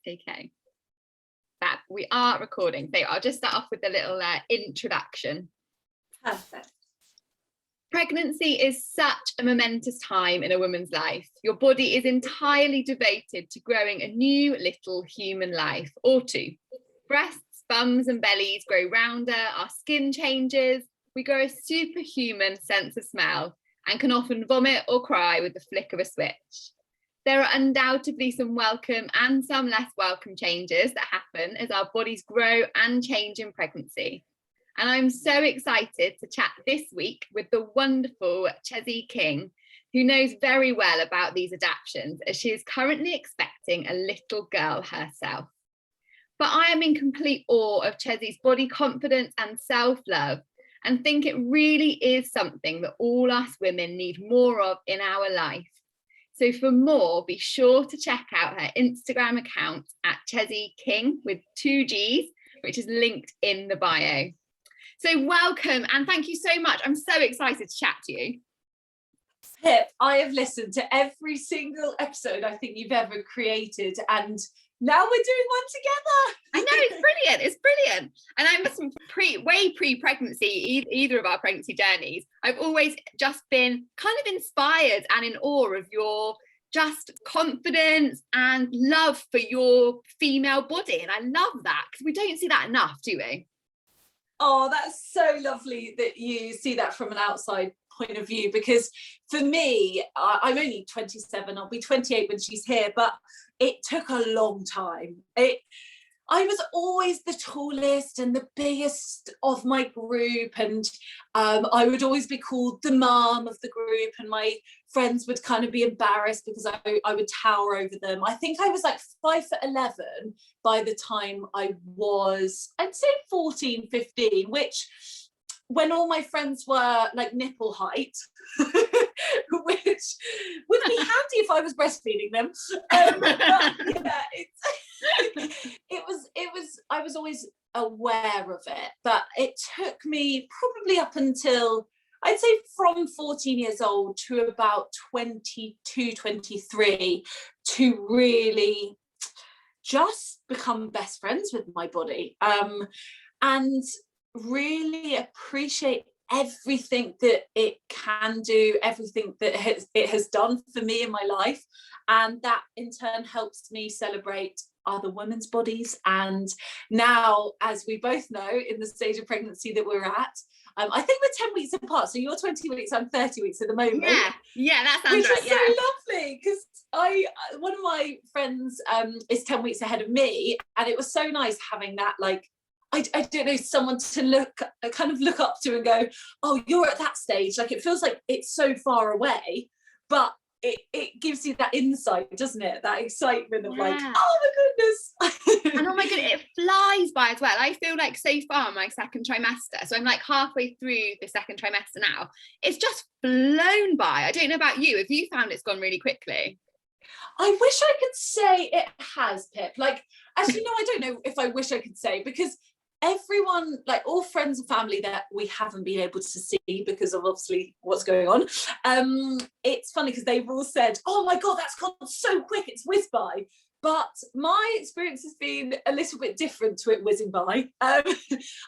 Okay. Fab. We are recording. So I'll just start off with a little introduction. Perfect. Pregnancy is such a momentous time in a woman's life. Your body is entirely devoted to growing a new little human life, or two. Breasts, bums and bellies grow rounder, our skin changes, we grow a superhuman sense of smell and can often vomit or cry with the flick of a switch. There are undoubtedly some welcome and some less welcome changes that happen as our bodies grow and change in pregnancy. And I'm so excited to chat this week with the wonderful Chessie King, who knows very well about these adaptions as she is currently expecting a little girl herself. But I am in complete awe of Chessie's body confidence and self-love, and think it really is something that all us women need more of in our life. So for more, be sure to check out her Instagram account at Chessie King with 2 G's, which is linked in the bio. So welcome and thank you so much. I'm so excited to chat to you. Pip, I have listened to every single episode I think you've ever created, and now we're doing one together. I know, it's brilliant. It's brilliant. And I must way pre-pregnancy, either of our pregnancy journeys, I've always just been kind of inspired and in awe of your just confidence and love for your female body. And I love that because we don't see that enough, do we? Oh, that's so lovely that you see that from an outside point of view, because for me, I'm only 27, I'll be 28 when she's here, but it took a long time. I was always the tallest and the biggest of my group, and I would always be called the mum of the group, and my friends would kind of be embarrassed because I would tower over them. I think I was like 5'11" by the time I was, I'd say 14, 15, which when all my friends were like nipple height, which would be handy if I was breastfeeding them. But yeah, I was always aware of it, but it took me probably up until, I'd say from 14 years old to about 22, 23 to really just become best friends with my body, and really appreciate everything that it can do, everything that it has done for me in my life, and that in turn helps me celebrate other women's bodies. And now, as we both know, in the stage of pregnancy that we're at, I think we're 10 weeks apart, so you're 20 weeks, I'm 30 weeks at the moment. Yeah, that sounds which right. Is so lovely, because one of my friends is 10 weeks ahead of me, and it was so nice having that, like, I don't know, someone to kind of look up to and go, oh, you're at that stage. Like, it feels like it's so far away, but it gives you that insight, doesn't it? That excitement of like, oh my goodness. And oh my goodness, it flies by as well. I feel like so far my second trimester, so I'm like halfway through the second trimester now, it's just blown by. I don't know about you. Have you found it's gone really quickly? I wish I could say it has, Pip. Like, actually, no, I don't know if I wish I could say, because everyone, like all friends and family that we haven't been able to see because of obviously what's going on, it's funny because they've all said, oh my god, that's gone so quick, it's whizzed by. But my experience has been a little bit different to it whizzing by.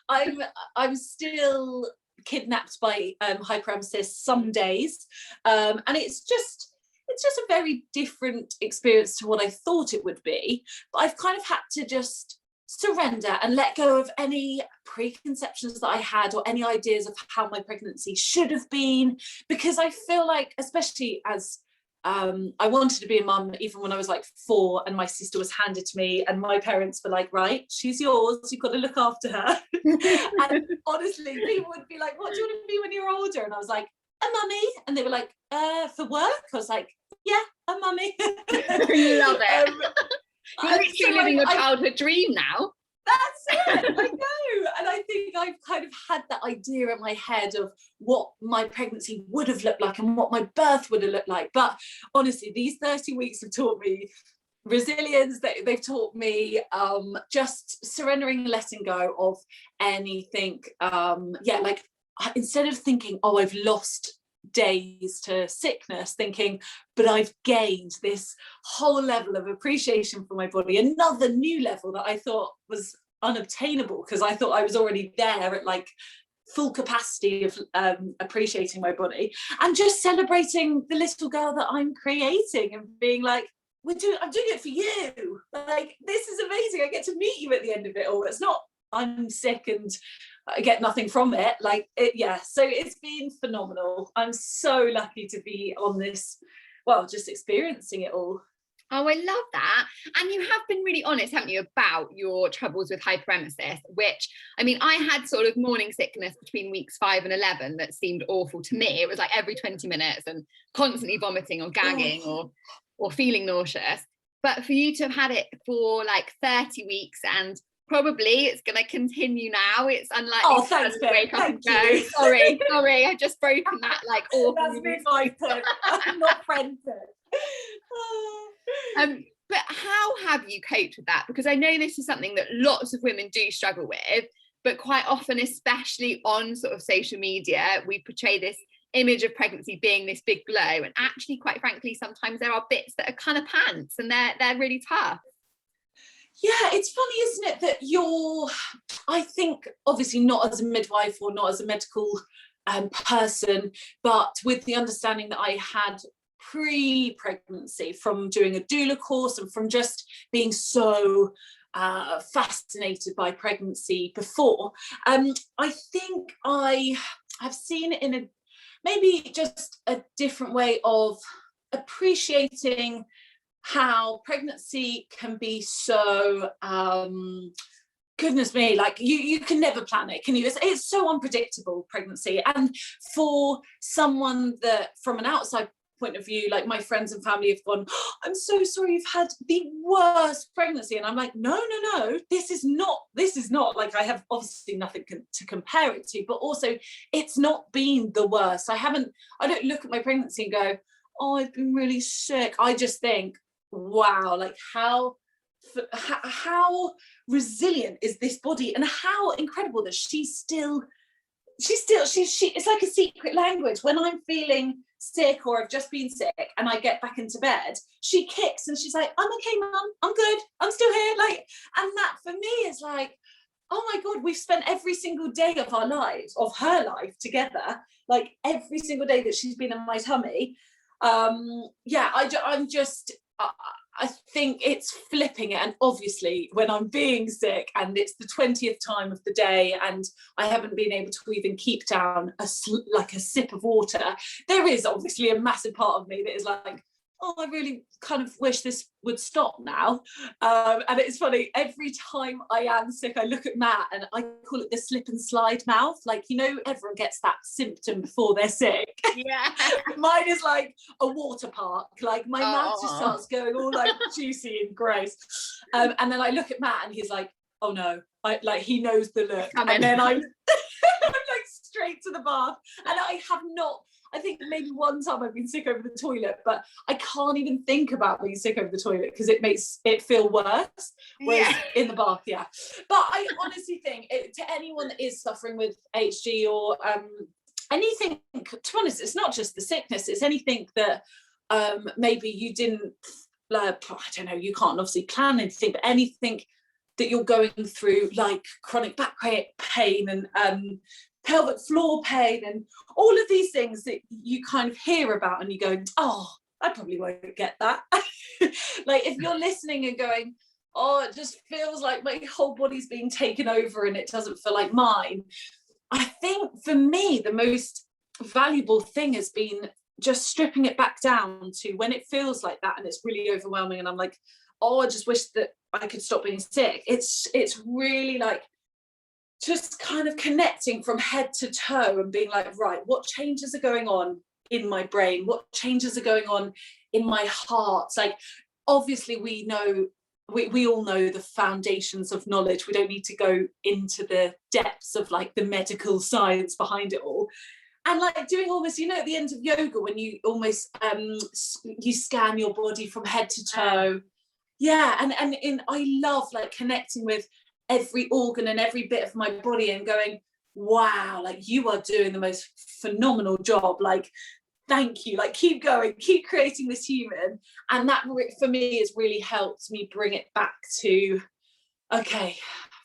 I'm still kidnapped by hyperemesis some days, and it's just a very different experience to what I thought it would be. But I've kind of had to just surrender and let go of any preconceptions that I had or any ideas of how my pregnancy should have been, because I feel like, especially as I wanted to be a mum even when I was like 4, and my sister was handed to me, and my parents were like, right, she's yours, you've got to look after her. And honestly, people would be like, what do you want to be when you're older? And I was like, a mummy. And they were like, for work? I was like, yeah, a mummy. Love it. You're literally living your childhood dream now. That's it, I know. And I think I've kind of had that idea in my head of what my pregnancy would have looked like and what my birth would have looked like. But honestly, these 30 weeks have taught me resilience. They've taught me just surrendering and letting go of anything. Like, instead of thinking, oh, I've lost days to sickness, thinking, but I've gained this whole level of appreciation for my body, another new level that I thought was unobtainable, because I thought I was already there at like full capacity of appreciating my body, and just celebrating the little girl that I'm creating and being like, I'm doing it for you. Like, this is amazing. I get to meet you at the end of it all. It's not, I'm sick and I get nothing from it. Like, so it's been phenomenal. I'm so lucky to be on this, well, just experiencing it all. Oh, I love that. And you have been really honest, haven't you, about your troubles with hyperemesis, which, I mean, I had sort of morning sickness between weeks 5 and 11 that seemed awful to me. It was like every 20 minutes and constantly vomiting or gagging or feeling nauseous. But for you to have had it for like 30 weeks, and probably it's going to continue now. It's unlikely. Oh, thanks, to wake up and go, sorry, I've just broken that like awful. That's me, I'm not friendly. But how have you coped with that? Because I know this is something that lots of women do struggle with, but quite often, especially on sort of social media, we portray this image of pregnancy being this big glow, and actually, quite frankly, sometimes there are bits that are kind of pants, and they're really tough. Yeah, it's funny, isn't it, that I think, obviously not as a midwife or not as a medical person, but with the understanding that I had pre-pregnancy from doing a doula course and from just being so fascinated by pregnancy before, I think I have seen it in a maybe just a different way of appreciating how pregnancy can be so goodness me, like you can never plan it, can you? It's so unpredictable, pregnancy. And for someone that from an outside point of view, like my friends and family have gone, oh, I'm so sorry you've had the worst pregnancy, and I'm like, no, this is not like, I have obviously nothing to compare it to, but also it's not been the worst. I don't look at my pregnancy and go, oh, I've been really sick. I just think, wow, like how resilient is this body, and how incredible that she's still it's like a secret language. When I'm feeling sick or I've just been sick and I get back into bed, she kicks and she's like, I'm okay, mum, I'm good, I'm still here. Like, and that for me is like, oh my God, we've spent every single day of our lives, of her life together, like every single day that she's been in my tummy. I think it's flipping it. And obviously when I'm being sick and it's the 20th time of the day and I haven't been able to even keep down a sip of water, there is obviously a massive part of me that is like, oh, I really kind of wish this would stop now. And it's funny, every time I am sick, I look at Matt and I call it the slip and slide mouth. Like, you know, everyone gets that symptom before they're sick. Yeah. Mine is like a water park. Like my mouth just starts going all like juicy and gross. And then I look at Matt and he's like, oh no, he knows the look. And then I'm like straight to the bath. And I think maybe one time I've been sick over the toilet, but I can't even think about being sick over the toilet because it makes it feel worse. Whereas in the bath, yeah. But I honestly think to anyone that is suffering with HG or anything, to be honest, it's not just the sickness, it's anything that maybe you didn't, I don't know, you can't obviously plan anything, but anything that you're going through, like chronic back pain and pelvic floor pain and all of these things that you kind of hear about and you go, oh, I probably won't get that. Like if you're listening and going, oh, it just feels like my whole body's being taken over and it doesn't feel like mine. I think for me, the most valuable thing has been just stripping it back down to when it feels like that and it's really overwhelming and I'm like, oh, I just wish that I could stop being sick. It's really like just kind of connecting from head to toe and being like, right, what changes are going on in my brain? What changes are going on in my heart? Like, obviously we all know the foundations of knowledge. We don't need to go into the depths of like the medical science behind it all. And like doing almost, you know, at the end of yoga, when you almost, you scan your body from head to toe. Yeah, and I love like connecting with every organ and every bit of my body and going, wow, like you are doing the most phenomenal job, like thank you, like keep going, keep creating this human. And that for me has really helped me bring it back to, okay,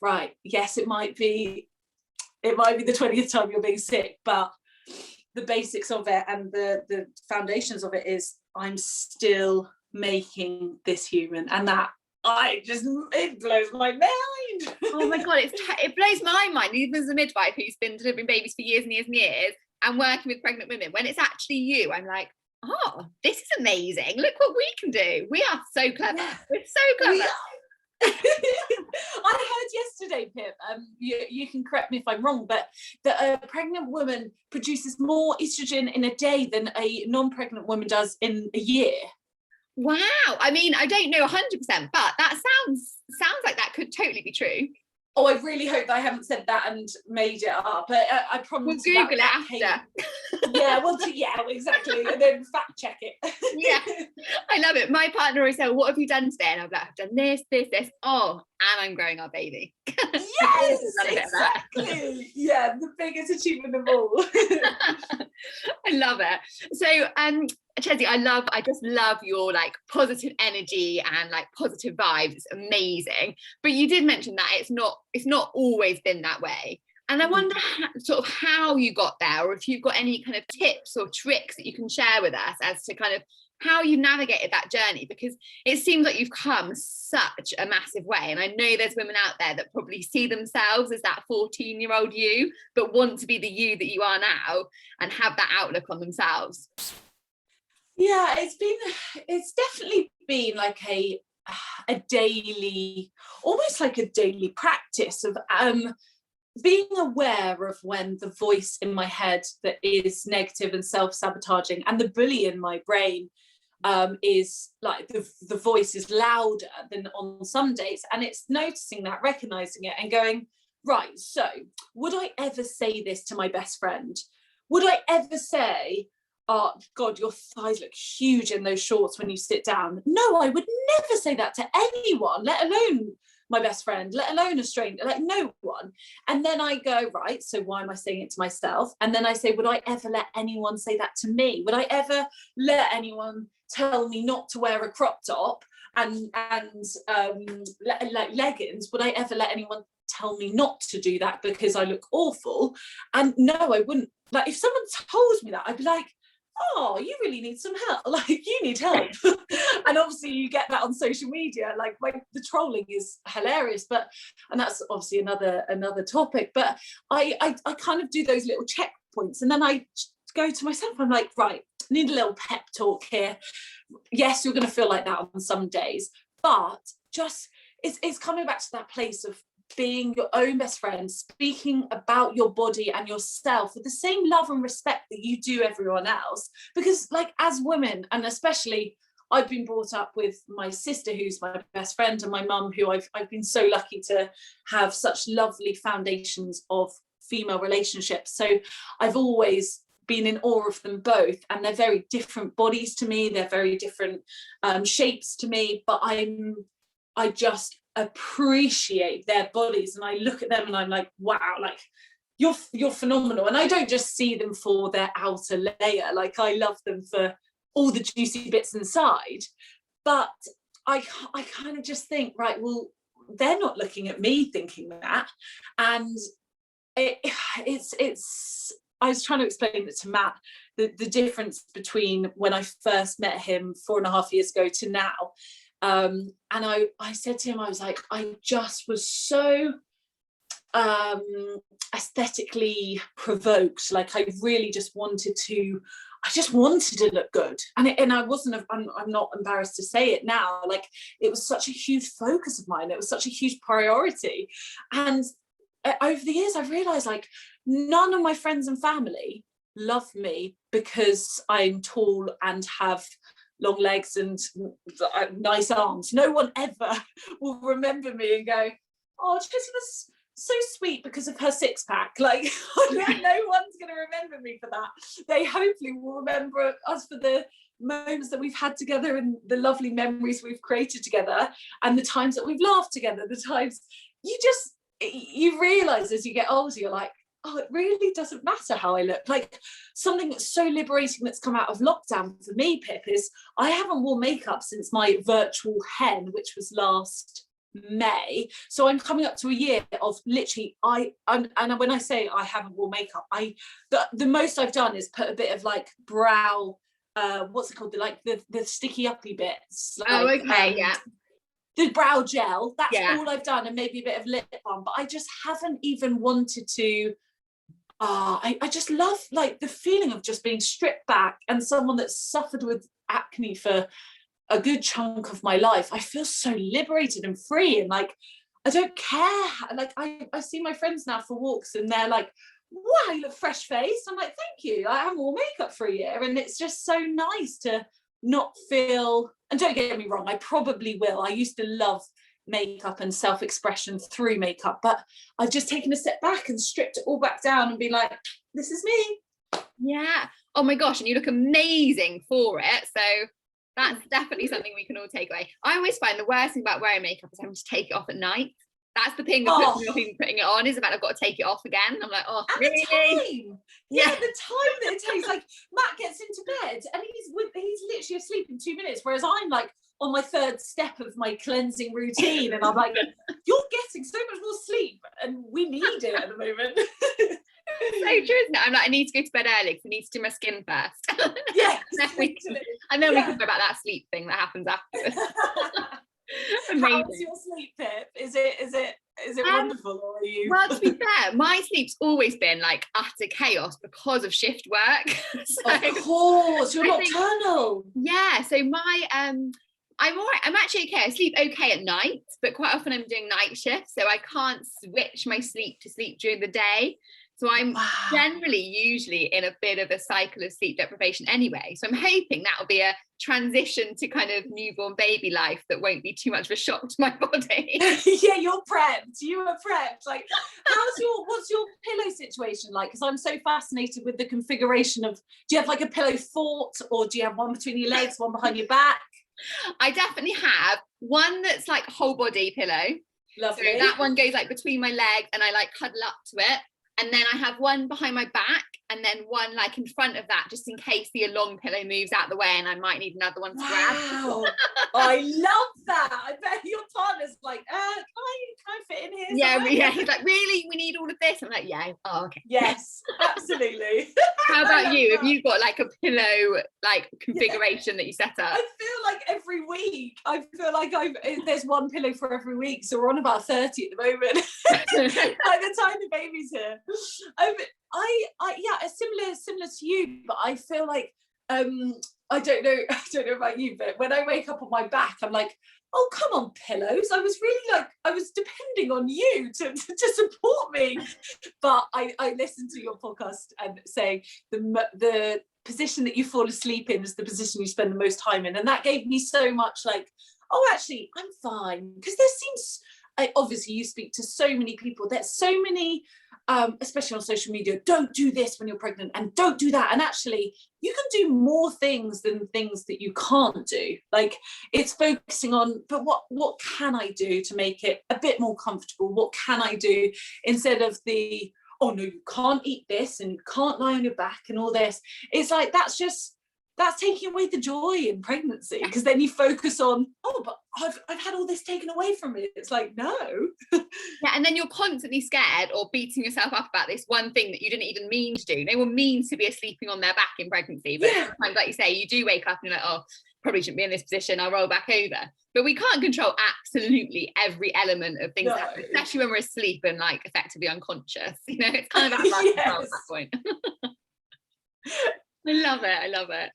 right, yes, it might be the 20th time you're being sick, but the basics of it and the foundations of it is I'm still making this human. And that it blows my mind. Oh my God, it blows my mind, even as a midwife who's been delivering babies for years and years and years and working with pregnant women, when it's actually you, I'm like, oh, this is amazing. Look what we can do. We are so clever. Yeah. We're so clever. I heard yesterday, Pip, you can correct me if I'm wrong, but that a pregnant woman produces more estrogen in a day than a non-pregnant woman does in a year. Wow. I mean, I don't know 100%, but that sounds like that could totally be true. Oh, I really hope that I haven't said that and made it up. But I promise. We'll Google it after. Yeah, exactly. And then fact check it. Yeah, I love it. My partner always said, what have you done today? And I'm like, I've done this. Oh, and I'm growing our baby. Yes, exactly. Yeah, the biggest achievement of all. I love it. So, Chessie, I just love your like positive energy and like positive vibes. It's amazing. But you did mention that it's not always been that way. And I wonder how you got there, or if you've got any kind of tips or tricks that you can share with us as to kind of how you navigated that journey, because it seems like you've come such a massive way. And I know there's women out there that probably see themselves as that 14-year-old you, but want to be the you that you are now and have that outlook on themselves. Yeah, it's definitely been like a daily, almost like a daily practice of being aware of when the voice in my head that is negative and self-sabotaging and the bully in my brain is like the voice is louder than on some days, and it's noticing that, recognizing it and going, right, so would I ever say this to my best friend? Would I ever say, oh God, your thighs look huge in those shorts when you sit down? No, I would never say that to anyone, let alone my best friend, let alone a stranger, like no one. And then I go, right, so why am I saying it to myself? And then I say, would I ever let anyone say that to me? Would I ever let anyone tell me not to wear a crop top and like leggings? Would I ever let anyone tell me not to do that because I look awful? And no, I wouldn't. Like if someone told me that, I'd be like, oh, you really need some help, like you need help. And obviously you get that on social media, like the trolling is hilarious, and that's obviously another topic, but I kind of do those little checkpoints, and then I go to myself, I'm like, right, I need a little pep talk here. Yes, you're going to feel like that on some days, but just it's coming back to that place of being your own best friend, speaking about your body and yourself with the same love and respect that you do everyone else. Because like as women, and especially I've been brought up with my sister who's my best friend and my mum who I've been so lucky to have such lovely foundations of female relationships. So I've always been in awe of them both, and they're very different bodies to me, they're very different shapes to me, but I just appreciate their bodies, and I look at them and I'm like, wow, like you're phenomenal. And I don't just see them for their outer layer, like I love them for all the juicy bits inside. But I kind of just think, right, well, they're not looking at me thinking that. And it's I was trying to explain it to Matt, the difference between when I first met him 4.5 years ago to now. And I said to him, I was like, I just was so aesthetically provoked. Like I really just wanted to look good. And I wasn't, I'm not embarrassed to say it now. Like it was such a huge focus of mine. It was such a huge priority. And over the years, I've realized like none of my friends and family love me because I'm tall and have long legs and nice arms. No one ever will remember me and go, oh, Chessie was so sweet because of her six-pack. Like no one's going to remember me for that. They hopefully will remember us for the moments that we've had together and the lovely memories we've created together and the times that we've laughed together, the times you realize as you get older, you're like, oh, it really doesn't matter how I look. Like, something that's so liberating that's come out of lockdown for me, Pip, is I haven't worn makeup since my virtual hen, which was last May. So I'm coming up to a year of literally, and when I say I haven't worn makeup, the most I've done is put a bit of like brow, what's it called, the sticky uppy bits, like, yeah, the brow gel. That's yeah. all I've done, and maybe a bit of lip balm, but I just haven't even wanted to. I just love like the feeling of just being stripped back, and someone that's suffered with acne for a good chunk of my life, I feel so liberated and free, and like I don't care. Like I see my friends now for walks and they're like, wow, you look fresh faced. I'm like, thank you, I haven't worn makeup for a year. And it's just so nice to not feel, and don't get me wrong, I probably will. I used to love makeup and self-expression through makeup, but I've just taken a step back and stripped it all back down and be like, this is me. Yeah, oh my gosh, and you look amazing for it. So that's definitely something we can all take away. I always find the worst thing about wearing makeup is having to take it off at night. That's the thing that puts me off even putting it on, is about I've got to take it off again. I'm like, oh, and really? the time. Yeah, the time that it takes. Like, Matt gets into bed and he's literally asleep in 2 minutes, whereas I'm like on my third step of my cleansing routine, and I'm like, you're getting so much more sleep and we need it at the moment. So true, isn't it? I'm like, I need to go to bed early because I need to do my skin first. Yes, and then we can go about that sleep thing that happens afterwards. How's your sleep, Pip? Is it wonderful, or are you? Well, to be fair, my sleep's always been like utter chaos because of shift work. So, of course, you're nocturnal. Yeah, so my I'm all right. I'm actually okay. I sleep okay at night, but quite often I'm doing night shifts, so I can't switch my sleep to sleep during the day. So I'm generally usually in a bit of a cycle of sleep deprivation anyway. So I'm hoping that will be a transition to kind of newborn baby life that won't be too much of a shock to my body. Yeah, you're prepped. You are prepped. Like, what's your pillow situation like? Because I'm so fascinated with the configuration of, do you have like a pillow fort, or do you have one between your legs, one behind your back? I definitely have one that's like whole body pillow. Lovely. So that one goes like between my legs and I like cuddle up to it. And then I have one behind my back, and then one like in front of that, just in case the long pillow moves out the way and I might need another one to grab. I love that. I bet your partner's like, can I fit in here? Yeah, he's like, really? We need all of this? I'm like, yeah. Oh, okay. Yes, absolutely. How about you? Have you got like a pillow like configuration that you set up? I feel like every week, there's one pillow for every week. So we're on about 30 at the moment. By the time the baby's here. Similar to you, but I feel like I don't know about you, but when I wake up on my back, I'm like, oh, come on, pillows. I was depending on you to support me. But I listened to your podcast and saying the position that you fall asleep in is the position you spend the most time in, and that gave me so much like, oh, actually I'm fine. Because there seems, obviously you speak to so many people, there's so many especially on social media, don't do this when you're pregnant and don't do that, and actually you can do more things than things that you can't do. Like, it's focusing on, but what can I do to make it a bit more comfortable? What can I do, instead of the, oh no, you can't eat this and you can't lie on your back and all this. It's like, that's taking away the joy in pregnancy, because then you focus on, oh, but I've had all this taken away from me. It's like, no. Yeah, and then you're constantly scared or beating yourself up about this one thing that you didn't even mean to do. No one means to be sleeping on their back in pregnancy, but sometimes, like you say, you do wake up and you're like, oh, probably shouldn't be in this position, I'll roll back over. But we can't control absolutely every element of things, especially when we're asleep and like effectively unconscious. You know, it's kind of out of our control at that point. I love it.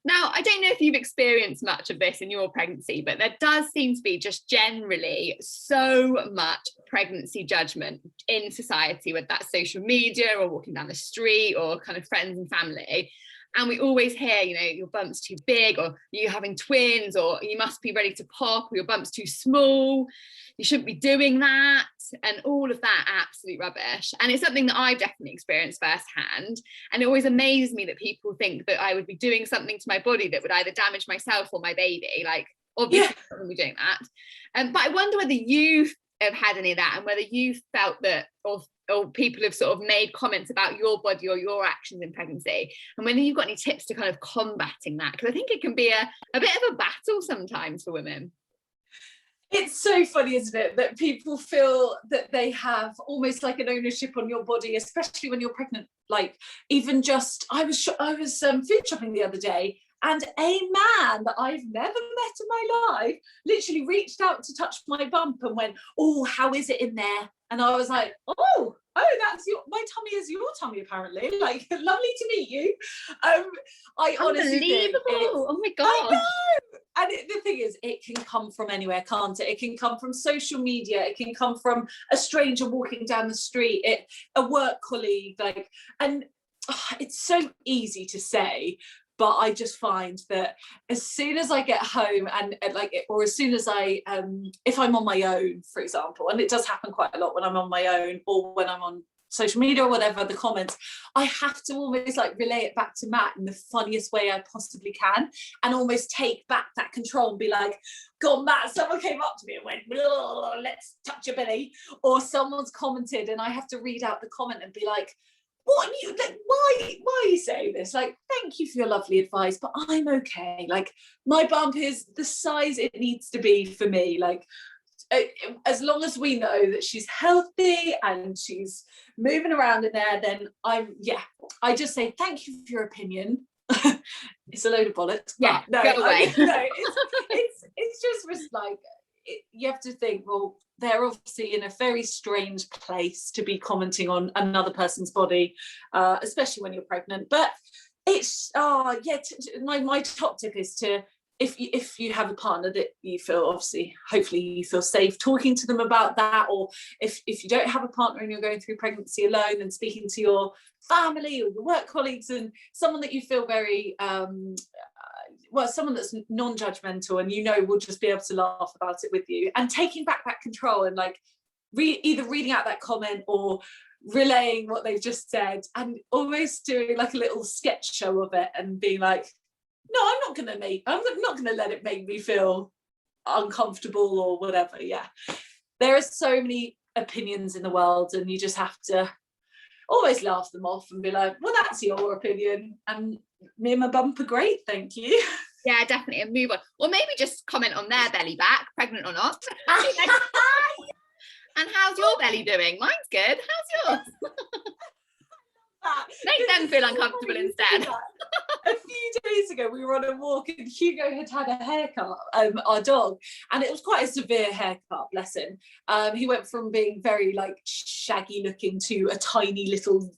Now, I don't know if you've experienced much of this in your pregnancy, but there does seem to be just generally so much pregnancy judgment in society, whether that's social media or walking down the street or kind of friends and family. And we always hear, you know, your bump's too big, or you're having twins, or you must be ready to pop, or your bump's too small, you shouldn't be doing that, and all of that absolute rubbish. And it's something that I've definitely experienced firsthand. And it always amazed me that people think that I would be doing something to my body that would either damage myself or my baby. Like, obviously, I wouldn't be doing that. But I wonder whether you have had any of that, and whether you felt that, or or people have sort of made comments about your body or your actions in pregnancy, and whether you've got any tips to kind of combating that, because I think it can be a bit of a battle sometimes for women. It's so funny, isn't it, that people feel that they have almost like an ownership on your body, especially when you're pregnant. Like, even just, I was food shopping the other day, and a man that I've never met in my life literally reached out to touch my bump and went, "Oh, how is it in there?" And I was like, oh, that's my tummy is your tummy, apparently. Like, lovely to meet you. I honestly think oh my God. I know. And the thing is, it can come from anywhere, can't it? It can come from social media. It can come from a stranger walking down the street, a work colleague, and it's so easy to say. But I just find that as soon as I get home or as soon as if I'm on my own, for example, and it does happen quite a lot when I'm on my own or when I'm on social media or whatever, the comments, I have to almost relay it back to Matt in the funniest way I possibly can, and almost take back that control and be like, "God, Matt, someone came up to me and went, let's touch your belly," or someone's commented and I have to read out the comment and be like, "What are you, why are you saying this? Thank you for your lovely advice, but I'm okay. My bump is the size it needs to be for me. As long as we know that she's healthy and she's moving around in there, then I just say thank you for your opinion." It's a load of bollocks. Yeah, no, go away. It's just you have to think, well, they're obviously in a very strange place to be commenting on another person's body, especially when you're pregnant. But it's my top tip is to, if you have a partner that you feel, obviously, hopefully you feel safe talking to them about that, or if you don't have a partner and you're going through pregnancy alone, and speaking to your family or your work colleagues and someone that you feel very someone that's non-judgmental and will just be able to laugh about it with you, and taking back that control and either reading out that comment or relaying what they've just said, and almost doing a little sketch show of it and being like, "No, I'm not gonna let it make me feel uncomfortable," or whatever. Yeah, there are so many opinions in the world, and you just have to always laugh them off and be like, "Well, that's your opinion, and me and my bump are great, thank you." Yeah, definitely, and move on. Or maybe just comment on their belly back, pregnant or not. And how's your belly doing? Mine's good. How's yours? Make them feel uncomfortable instead. A few days ago, we were on a walk and Hugo had a haircut, our dog, and it was quite a severe haircut, bless him. He went from being very shaggy looking to a tiny little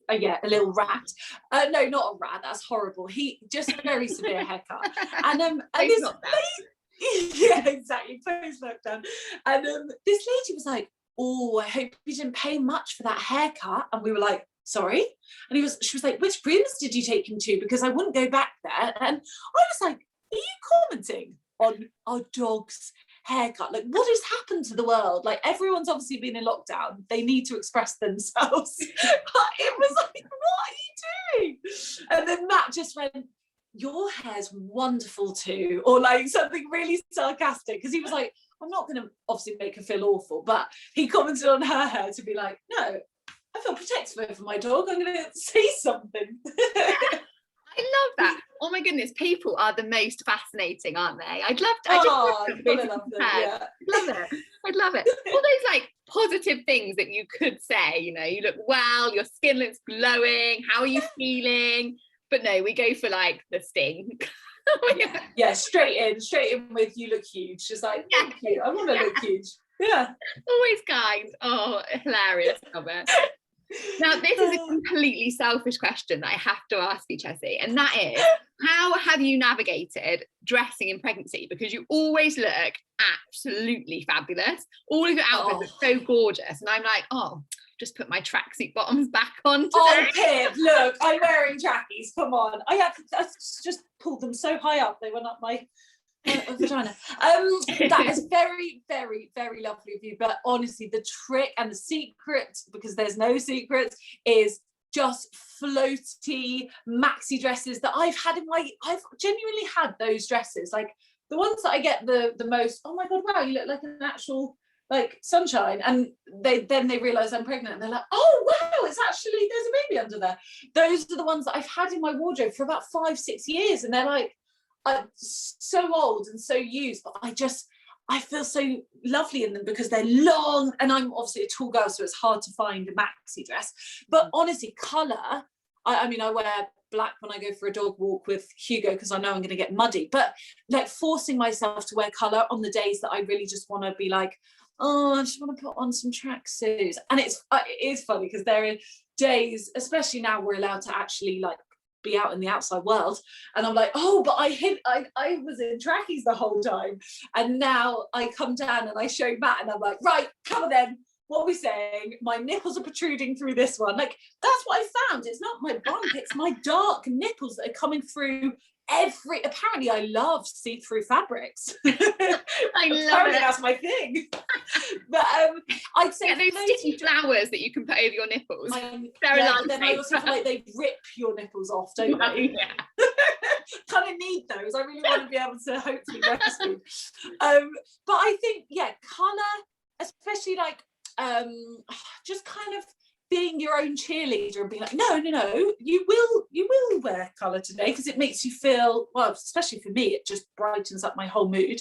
a little rat. No, not a rat, that's horrible. He just a very severe haircut. And this yeah, exactly, post lockdown. And this lady was like, "Oh, I hope you didn't pay much for that haircut." And we were like, "Sorry?" And she was like, "Which rooms did you take him to? Because I wouldn't go back there." And I was like, "Are you commenting on our dog's haircut? What has happened to the world? Everyone's obviously been in lockdown. They need to express themselves." But it was like, "What are you doing?" And then Matt just went, "Your hair's wonderful too," or something really sarcastic, because he was like, "I'm not going to obviously make her feel awful," but he commented on her hair to be like, "No, I feel protective over my dog. I'm going to say something." I love that. Oh my goodness, people are the most fascinating, aren't they? I'd love to. Love it. I'd love it. All those positive things that you could say, you look well, your skin looks glowing, how are you feeling? But no, we go for the sting. Yeah, straight in with, "You look huge." Just thank you, I want to look huge. Yeah. Always kind. Oh, hilarious. Love it. Now, this is a completely selfish question that I have to ask you, Chessie, and that is, how have you navigated dressing in pregnancy? Because you always look absolutely fabulous. All of your outfits are so gorgeous, and I'm like, "Oh, just put my tracksuit bottoms back on today." Oh, Pip, look, I'm wearing trackies. Come on, I just pulled them so high up they went up my vagina. That is very, very, very lovely of you. But honestly, the trick and the secret, because there's no secret, is just floaty maxi dresses that I've genuinely had those dresses. The ones that I get the most, "Oh my God, wow, you look like an actual like sunshine, and then they realize I'm pregnant and they're like, oh wow, it's actually, there's a baby under there. Those are the ones that I've had in my wardrobe for about 5-6 years, and they're like, so old and so used, but I feel so lovely in them because they're long, and I'm obviously a tall girl, so it's hard to find a maxi dress. But honestly, colour, I mean, I wear black when I go for a dog walk with Hugo because I know I'm going to get muddy, but like forcing myself to wear colour on the days that I really just want to be like, oh, I just want to put on some tracksuits. And it is funny because there are days, especially now we're allowed to actually like be out in the outside world, and I'm like, oh, but I was in trackies the whole time, and now I come down and I show Matt and I'm like, right, come on then, what are we saying? My nipples are protruding through this one. Like, that's what I found. It's not my bump, it's my dark nipples that are coming through apparently I love see-through fabrics. I love apparently it. That's my thing. But I'd say those sticky flowers that you can put over your nipples. Then I also feel like they rip your nipples off, don't they? Yeah. Kind of need those. I really want to be able to hopefully breastfeed. But I think, yeah, colour, especially like just kind of being your own cheerleader and being like, no, you will wear colour today because it makes you feel, well, especially for me, it just brightens up my whole mood.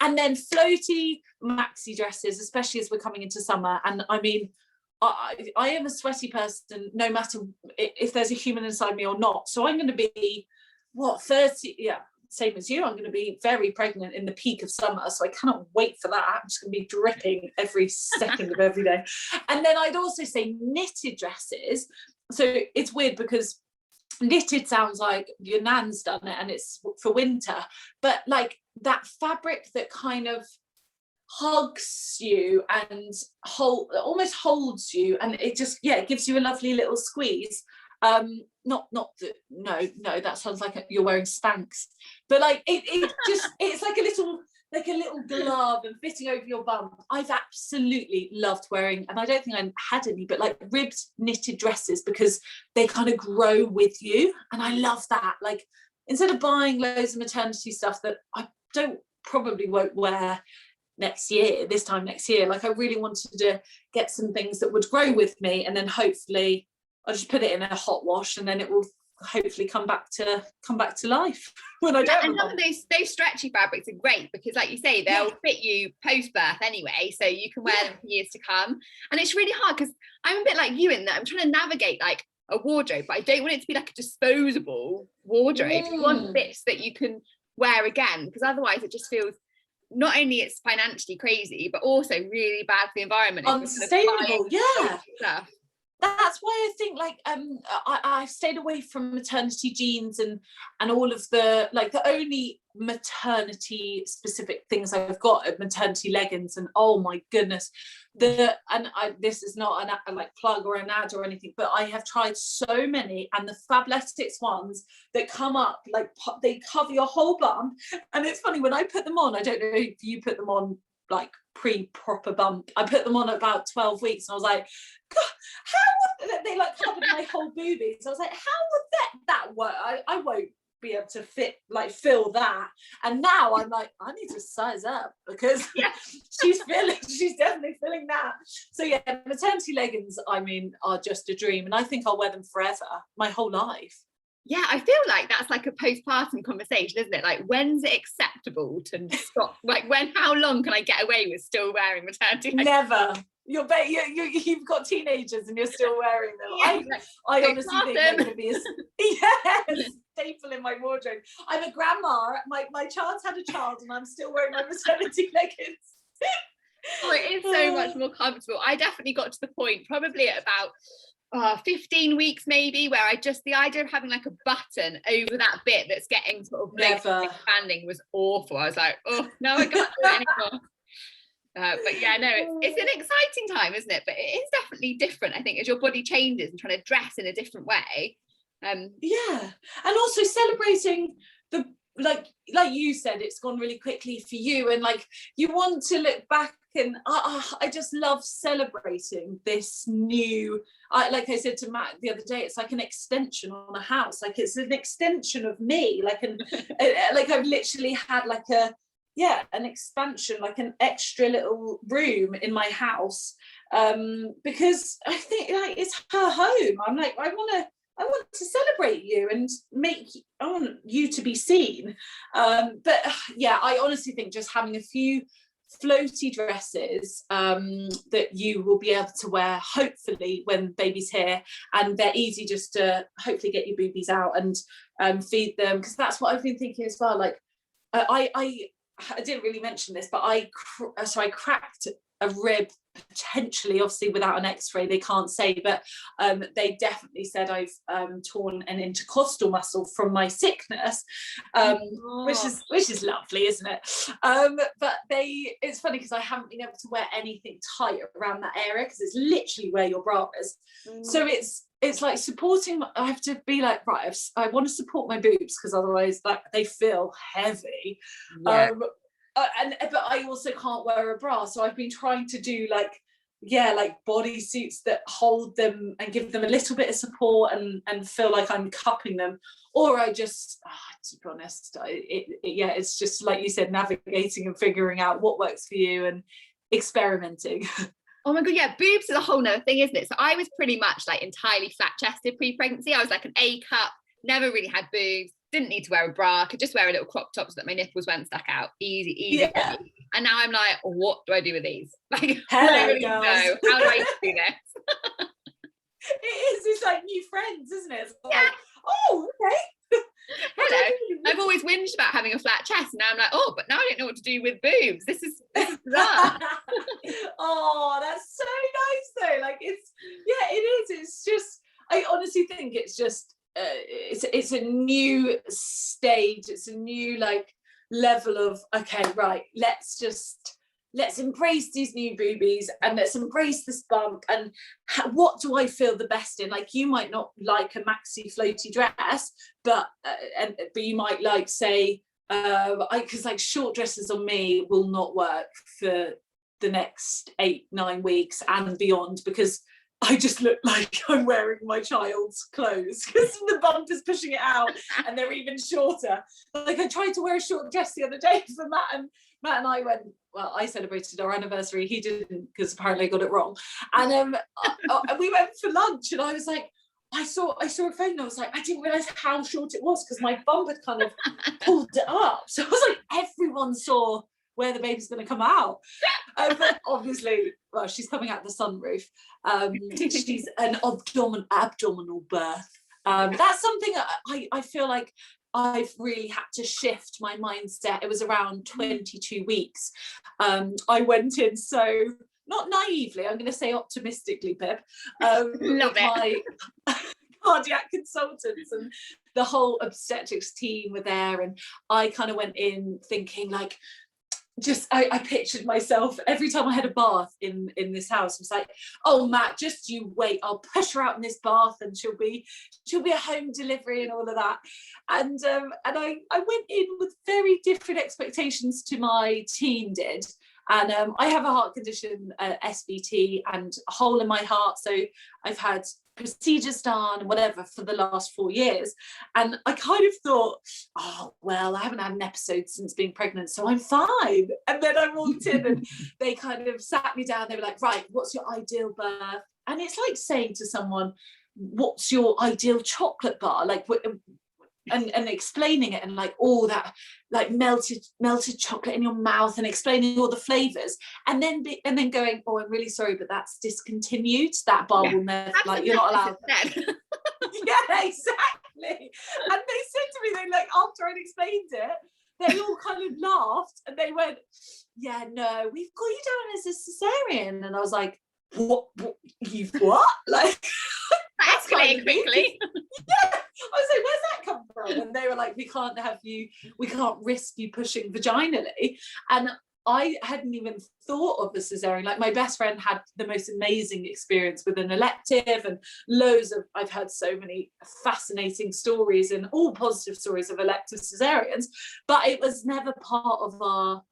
And then floaty maxi dresses, especially as we're coming into summer. And I mean, I am a sweaty person no matter if there's a human inside me or not. So I'm going to be, 30, yeah, same as you, I'm going to be very pregnant in the peak of summer, so I cannot wait for that. I'm just going to be dripping every second of every day. And then I'd also say knitted dresses. So it's weird because knitted sounds like your nan's done it and it's for winter, but like that fabric that kind of hugs you and almost holds you, and it just, yeah, it gives you a lovely little squeeze. Not that, no, that sounds like you're wearing Spanx, but like it just, it's like a little glove and fitting over your bum. I've absolutely loved wearing, and I don't think I had any, but like ribbed knitted dresses because they kind of grow with you, and I love that. Like, instead of buying loads of maternity stuff that I probably won't wear this time next year, like I really wanted to get some things that would grow with me, and then hopefully I'll just put it in a hot wash and then it will hopefully come back to life when I don't. And some of those stretchy fabrics are great because, like you say, they'll fit you post-birth anyway, so you can wear them for years to come. And it's really hard because I'm a bit like you in that I'm trying to navigate like a wardrobe, but I don't want it to be like a disposable wardrobe. You want bits that you can wear again, because otherwise it just feels, not only it's financially crazy, but also really bad for the environment. Unsustainable, yeah. Stuff. That's why I think like I've stayed away from maternity jeans and all of the, like, the only maternity specific things I've got are maternity leggings, and oh my goodness, this is not a like plug or an ad or anything, but I have tried so many, and the Fabletics ones that come up, like they cover your whole bum, and it's funny when I put them on, I don't know if you put them on like pre-proper bump, I put them on at about 12 weeks and I was like, God, how would they like covered my whole boobies? I was like, how would that work? I won't be able to fill that. And now I'm like, I need to size up because she's definitely filling that. So yeah, maternity leggings, I mean, are just a dream, and I think I'll wear them forever, my whole life. Yeah, I feel like that's like a postpartum conversation, isn't it? Like, when's it acceptable to stop? Like, how long can I get away with still wearing maternity leggings? Never. You've got teenagers and you're still wearing them. Yeah, I honestly think they're going to be a staple in my wardrobe. I'm a grandma. My child's had a child and I'm still wearing my maternity leggings. Oh, it is so much more comfortable. I definitely got to the point, probably at about 15 weeks maybe, where the idea of having like a button over that bit that's getting sort of expanding was awful. I was like, oh no, I can't do it anymore. But yeah, no, it's an exciting time, isn't it? But it is definitely different, I think, as your body changes and trying to dress in a different way. Yeah, and also celebrating the, like you said, it's gone really quickly for you, and like you want to look back, and I just love celebrating this new, like I said to Matt the other day, it's like an extension on a house, like it's an extension of me, like I've literally had like a an expansion, like an extra little room in my house, because I think like it's her home. I'm like, I want to celebrate you and I want you to be seen. But yeah, I honestly think just having a few floaty dresses that you will be able to wear hopefully when baby's here, and they're easy just to hopefully get your boobies out and feed them, because that's what I've been thinking as well. Like I didn't really mention this, but I cracked a rib, potentially, obviously without an x-ray they can't say, but they definitely said I've torn an intercostal muscle from my sickness, which is lovely, isn't it? But it's funny because I haven't been able to wear anything tight around that area, because it's literally where your bra is. So it's like supporting. I have to be like, right, I want to support my boobs, because otherwise like they feel heavy. But I also can't wear a bra, so I've been trying to do like bodysuits that hold them and give them a little bit of support and feel like I'm cupping them. Or I just, to be honest, it's just like you said, navigating and figuring out what works for you and experimenting. Oh my god, yeah, boobs is a whole nother thing, isn't it? So I was pretty much like entirely flat-chested pre-pregnancy. I was like an A cup, never really had boobs, didn't need to wear a bra, could just wear a little crop top so that my nipples weren't stuck out. Easy. Yeah. And now I'm like, what do I do with these? Like, hello girls. How do I do this? It's like new friends, isn't it? It's like, yeah. Oh, okay. Hello. I've always whinged about having a flat chest, and now I'm like, oh, but now I don't know what to do with boobs. This is bizarre. Oh, that's so nice though. Like it is. It's just, I honestly think it's just it's a new stage. It's a new like level of, okay, right, let's embrace these new boobies and let's embrace this bump, and what do I feel the best in? Like, you might not like a maxi floaty dress, but you might like, say, because like short dresses on me will not work for the next 8-9 weeks and beyond, because I just look like I'm wearing my child's clothes because the bump is pushing it out and they're even shorter. Like, I tried to wear a short dress the other day for Matt and I went, well, I celebrated our anniversary, he didn't, because apparently I got it wrong. And we went for lunch and I was like, I saw a photo and I was like, I didn't realise how short it was because my bum had kind of pulled it up. So I was like, everyone saw where the baby's going to come out. But obviously, well, she's coming out the sunroof. She's an abdominal birth. That's something I feel like I've really had to shift my mindset. It was around 22 weeks. I went in so, not naively, I'm going to say optimistically, Pip, with my cardiac consultants, and the whole obstetrics team were there, and I kind of went in thinking like, I pictured myself every time I had a bath in this house. I was like, oh Matt, just you wait, I'll push her out in this bath and she'll be a home delivery and all of that. And I went in with very different expectations to my team did. And I have a heart condition, SVT, and a hole in my heart. So I've had procedures done and whatever for the last 4 years. And I kind of thought, oh, well, I haven't had an episode since being pregnant, so I'm fine. And then I walked in and they kind of sat me down. They were like, right, what's your ideal birth? And it's like saying to someone, what's your ideal chocolate bar? Like, and explaining it, and like all that like melted chocolate in your mouth, and explaining all the flavors, and then going, oh, I'm really sorry, but that's discontinued, that bar will never, like, you're not allowed. Yeah, exactly. And they said to me, they like, after I'd explained it, they all kind of laughed and they went, yeah, no, we've got you down as a cesarean. And I was like, what you've what? Like, that's escalated quickly. Yeah, I was like, where's that come from? And they were like, we can't risk you pushing vaginally. And I hadn't even thought of the cesarean. Like, my best friend had the most amazing experience with an elective, and I've heard so many fascinating stories and all positive stories of elective cesareans, but it was never part of our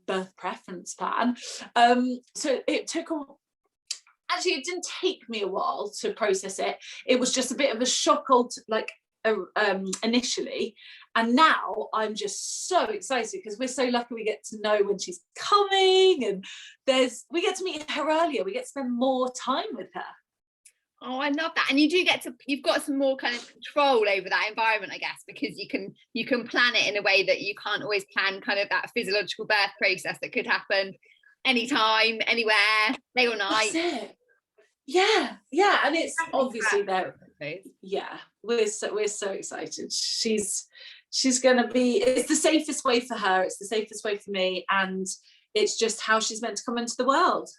birth preference plan. So it took Actually, it didn't take me a while to process it. It was just a bit of a shock, like initially, and now I'm just so excited because we're so lucky we get to know when she's coming, and we get to meet her earlier, we get to spend more time with her. Oh, I love that. And you've got some more kind of control over that environment, I guess, because you can plan it in a way that you can't always plan kind of that physiological birth process that could happen anytime, anywhere, day or night. That's it. Yeah, and it's obviously there. Yeah, we're so excited. She's gonna be, it's the safest way for her, it's the safest way for me, and it's just how she's meant to come into the world.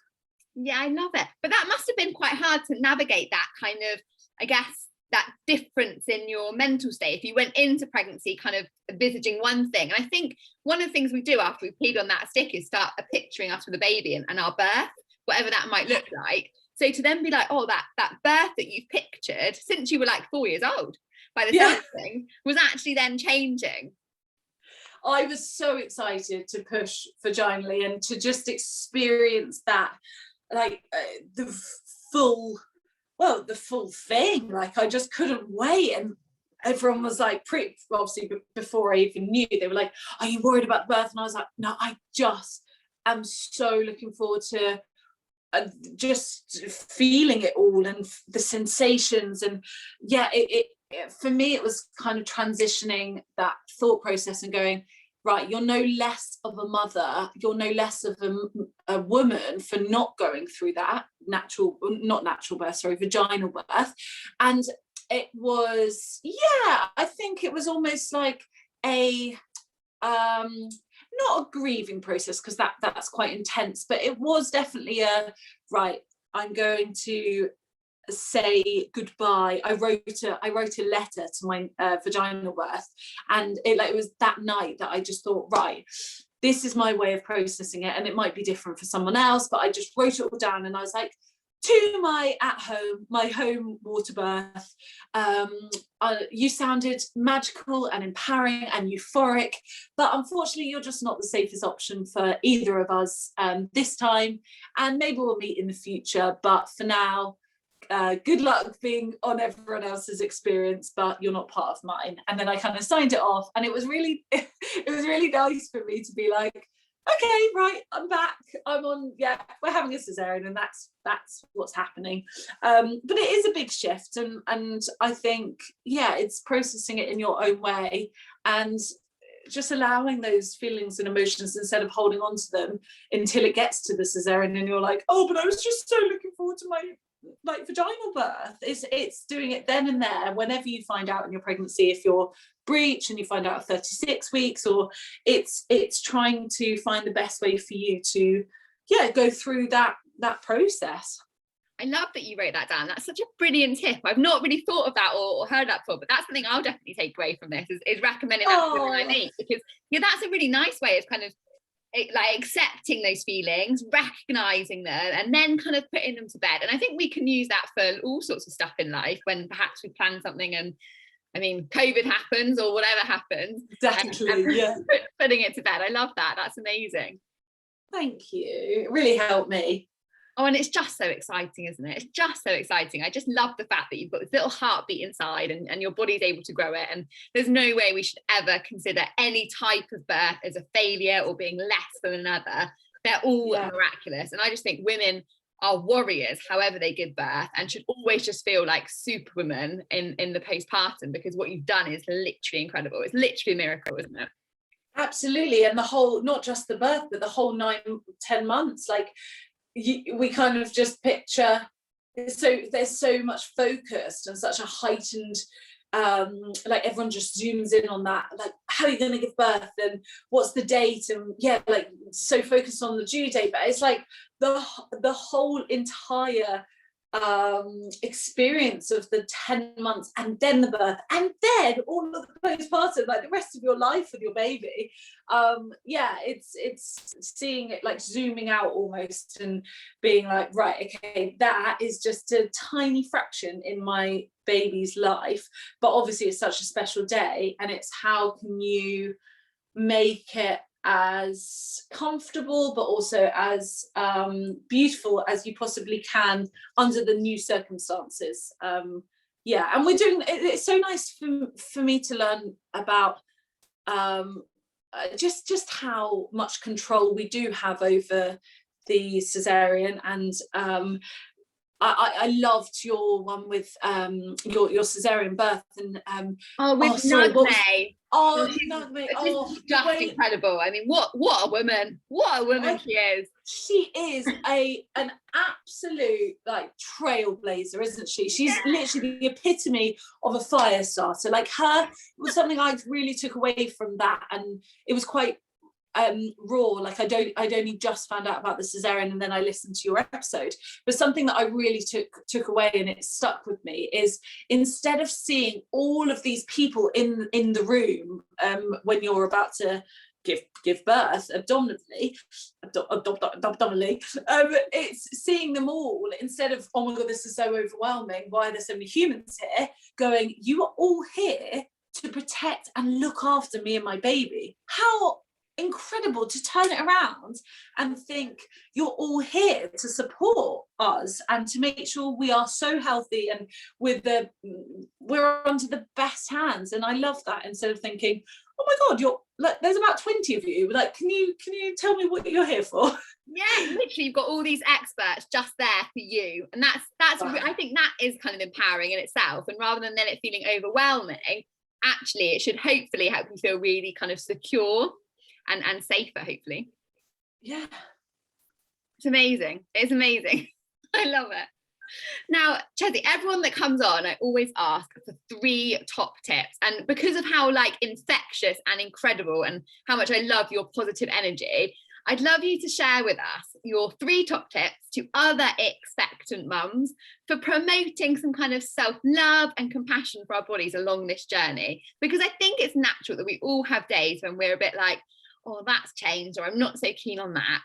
Yeah, I love it. But that must have been quite hard to navigate that kind of, I guess, that difference in your mental state. If you went into pregnancy kind of envisaging one thing, and I think one of the things we do after we peed on that stick is start picturing us with a baby and our birth, whatever that might look like. So to then be like, oh, that birth that you've pictured since you were like 4 years old by the sound of thing was actually then changing. I was so excited to push vaginally and to just experience that, like the full thing. Like I just couldn't wait, and everyone was like, pretty obviously before I even knew, they were like, are you worried about the birth? And I was like, no, I just am so looking forward to just feeling it all and the sensations. And yeah, it for me it was kind of transitioning that thought process and going, right, you're no less of a mother, you're no less of a woman for not going through that vaginal birth. And it was, I think it was almost like a not a grieving process, because that's quite intense, but it was definitely a, right, I'm going to say goodbye. I wrote a letter to my vaginal birth, and it was that night that I just thought, right, this is my way of processing it, and it might be different for someone else, but I just wrote it all down, and I was like, to my home water birth, you sounded magical and empowering and euphoric, but unfortunately you're just not the safest option for either of us this time, and maybe we'll meet in the future, but for now, good luck being on everyone else's experience, but you're not part of mine. And then I kind of signed it off, and it was really nice for me to be like, okay, right, I'm back, I'm on, we're having a cesarean, and that's what's happening. But it is a big shift, and I think, it's processing it in your own way and just allowing those feelings and emotions instead of holding on to them until it gets to the cesarean and you're like, oh, but I was just so looking forward to my vaginal birth. It's doing it then and there, whenever you find out in your pregnancy, if you're breech and you find out at 36 weeks, or it's trying to find the best way for you to go through that process. I love that you wrote that down. That's such a brilliant tip. I've not really thought of that or heard that before, but that's something I'll definitely take away from this, is recommending that to women I meet, because that's a really nice way of kind of like accepting those feelings, recognizing them, and then kind of putting them to bed. And I think we can use that for all sorts of stuff in life, when perhaps we plan something and COVID happens or whatever happens. Exactly. Putting it to bed. I love that. That's amazing. Thank you. It really helped me. Oh, and it's just so exciting, isn't it? It's just so exciting. I just love the fact that you've got this little heartbeat inside, and your body's able to grow it. And there's no way we should ever consider any type of birth as a failure or being less than another. They're all miraculous. And I just think women are warriors, however they give birth, and should always just feel like superwomen in the postpartum, because what you've done is literally incredible. It's literally a miracle, isn't it? Absolutely. And the whole, not just the birth, but the whole 9-10 months, like, we kind of just picture, so there's so much focus and such a heightened like everyone just zooms in on that, like, how are you going to give birth and what's the date, and like so focused on the due date, but it's like the whole entire experience of the 10 months and then the birth and then all of the postpartum, like the rest of your life with your baby. It's seeing it, like zooming out almost, and being like, right, okay, that is just a tiny fraction in my baby's life, but obviously it's such a special day, and it's how can you make it as comfortable but also as beautiful as you possibly can under the new circumstances. Yeah, and we're doing, it's so nice for me to learn about just how much control we do have over the cesarean. And I loved your one with your cesarean birth, and with Nugme. She's just incredible. I mean, what a woman! What a woman she is. She is an absolute like trailblazer, isn't she? She's literally the epitome of a fire starter. Like, her was something I really took away from that, and it was quite raw. Like, I'd only just found out about the cesarean, and then I listened to your episode. But something that I really took away, and it stuck with me, is instead of seeing all of these people in the room when you're about to give birth abdominally, it's seeing them all, instead of, oh my god, this is so overwhelming, why are there so many humans here, going, you are all here to protect and look after me and my baby. How incredible to turn it around and think you're all here to support us and to make sure we are so healthy and we're under the best hands. And I love that, instead of thinking, oh my god, you're like, there's about 20 of you, like, can you tell me what you're here for? Yeah, literally, you've got all these experts just there for you, and that's wow. I think that is kind of empowering in itself. And rather than then it feeling overwhelming, actually it should hopefully help you feel really kind of secure and safer, hopefully. Yeah, it's amazing. I love it. Now, Chessie, everyone that comes on, I always ask for 3 top tips, and because of how like infectious and incredible and how much I love your positive energy, I'd love you to share with us your 3 top tips to other expectant mums for promoting some kind of self-love and compassion for our bodies along this journey, because I think it's natural that we all have days when we're a bit like, oh, that's changed, or I'm not so keen on that.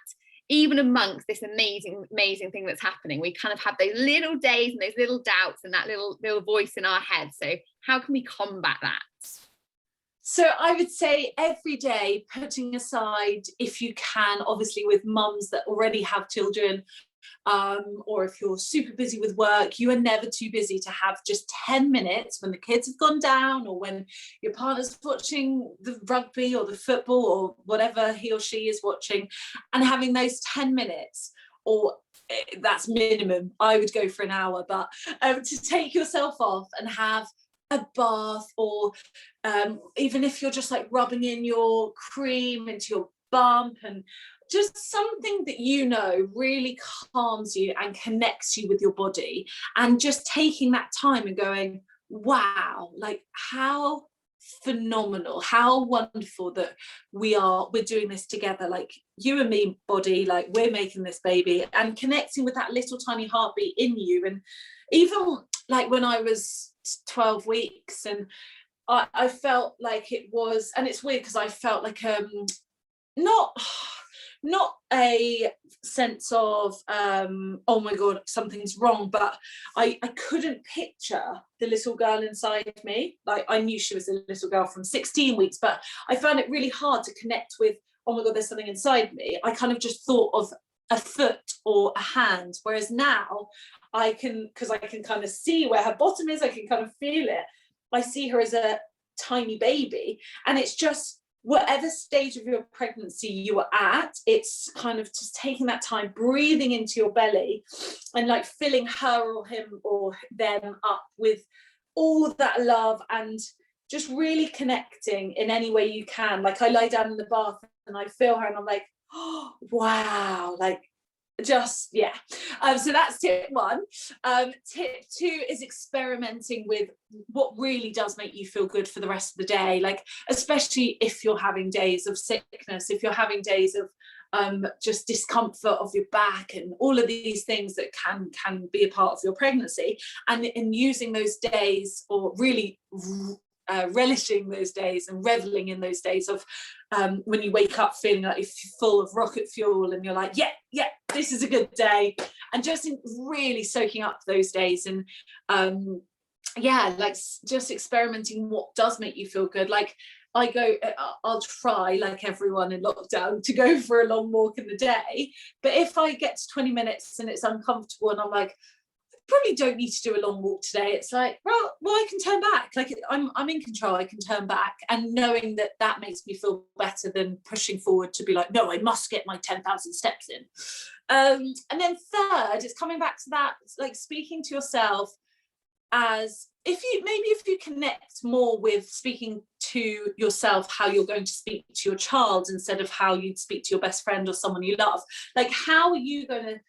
Even amongst this amazing thing that's happening, we kind of have those little days and those little doubts and that little voice in our head. So how can we combat that? So I would say every day, putting aside, if you can, obviously with mums that already have children, or if you're super busy with work, you are never too busy to have just 10 minutes when the kids have gone down, or when your partner's watching the rugby or the football or whatever he or she is watching, and having those 10 minutes, or that's minimum, I would go for an hour, but to take yourself off and have a bath, or even if you're just like rubbing in your cream into your bump, and just something that you know really calms you and connects you with your body, and just taking that time and going, wow, like how phenomenal, how wonderful that we're doing this together, like you and me, body, like we're making this baby, and connecting with that little tiny heartbeat in you. And even like when I was 12 weeks, and I felt like it was, and it's weird because I felt like not a sense of oh my god, something's wrong, but I couldn't picture the little girl inside me. Like, I knew she was a little girl from 16 weeks, but I found it really hard to connect with, oh my god, there's something inside me. I kind of just thought of a foot or a hand, whereas now I can, because I can kind of see where her bottom is, I can kind of feel it. I see her as a tiny baby, and it's just, whatever stage of your pregnancy you are at, it's kind of just taking that time, breathing into your belly, and like filling her or him or them up with all that love, and just really connecting in any way you can. Like, I lie down in the bath and I feel her, and I'm like, oh wow, like just, yeah. So that's tip 1. Tip 2 is experimenting with what really does make you feel good for the rest of the day, like especially if you're having days of sickness, if you're having days of just discomfort of your back, and all of these things that can be a part of your pregnancy, and in using those days, or really relishing those days and reveling in those days of when you wake up feeling like you're full of rocket fuel, and you're like, yeah, this is a good day, and just really soaking up those days, and like just experimenting what does make you feel good. Like, I'll try, like everyone in lockdown, to go for a long walk in the day, but if I get to 20 minutes and it's uncomfortable and I'm like, probably don't need to do a long walk today. It's like, well, I can turn back. Like I'm in control. I can turn back, and knowing that makes me feel better than pushing forward to be like, no, I must get my 10,000 steps in. And then third, it's coming back to that, like speaking to yourself as if you connect more with speaking to yourself how you're going to speak to your child instead of how you'd speak to your best friend or someone you love. Like, how are you going to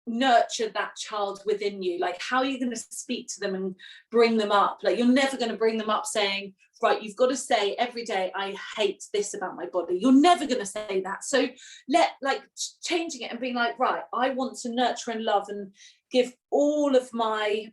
nurture that child within you? Like, how are you going to speak to them and bring them up? Like, you're never going to bring them up saying, right, you've got to say every day, I hate this about my body. You're never going to say that. So changing it and being like, right, I want to nurture and love and give all of my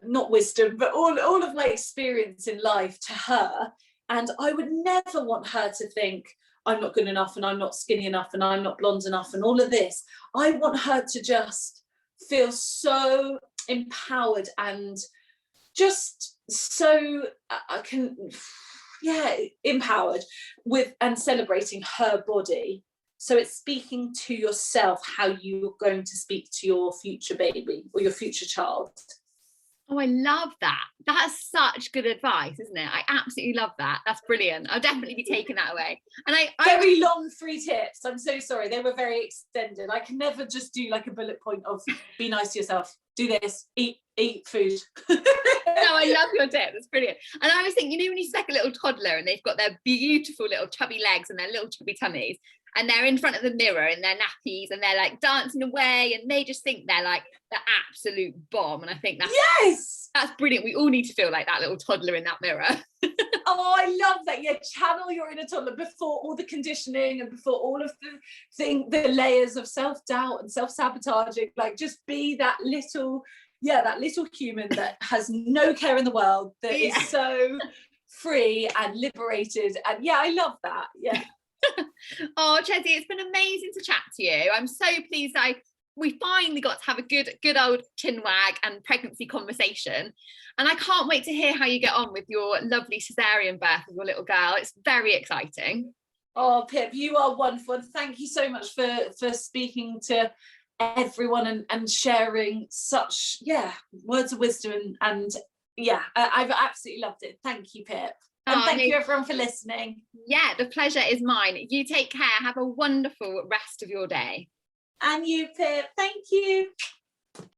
not wisdom, but all of my experience in life to her. And I would never want her to think I'm not good enough and I'm not skinny enough and I'm not blonde enough and all of this. I want her to just feel so empowered and just so empowered with and celebrating her body. So it's speaking to yourself how you're going to speak to your future baby or your future child. Oh, I love that. That's such good advice, isn't it? I absolutely love that. That's brilliant. I'll definitely be taking that away. And very long 3 tips. I'm so sorry. They were very extended. I can never just do like a bullet point of be nice to yourself, do this, eat food. No, I love your tip. That's brilliant. And I was thinking, when you see like a little toddler and they've got their beautiful little chubby legs and their little chubby tummies, and they're in front of the mirror in their nappies and they're like dancing away and they just think they're like the absolute bomb. And I think that's brilliant. We all need to feel like that little toddler in that mirror. Oh, I love that. Yeah, channel your inner toddler before all the conditioning and before all of the layers of self-doubt and self-sabotaging. Like, just be that little human that has no care in the world, that is so free and liberated. And I love that. Yeah. Oh, Chessie, it's been amazing to chat to you. I'm so pleased we finally got to have a good old chin wag and pregnancy conversation, and I can't wait to hear how you get on with your lovely cesarean birth of your little girl. It's very exciting. Oh, Pip, you are wonderful, and thank you so much for speaking to everyone and sharing such words of wisdom, and I've absolutely loved it. Thank you, Pip. And thank you everyone for listening. Yeah, the pleasure is mine. You take care. Have a wonderful rest of your day. And you, Pip. Thank you.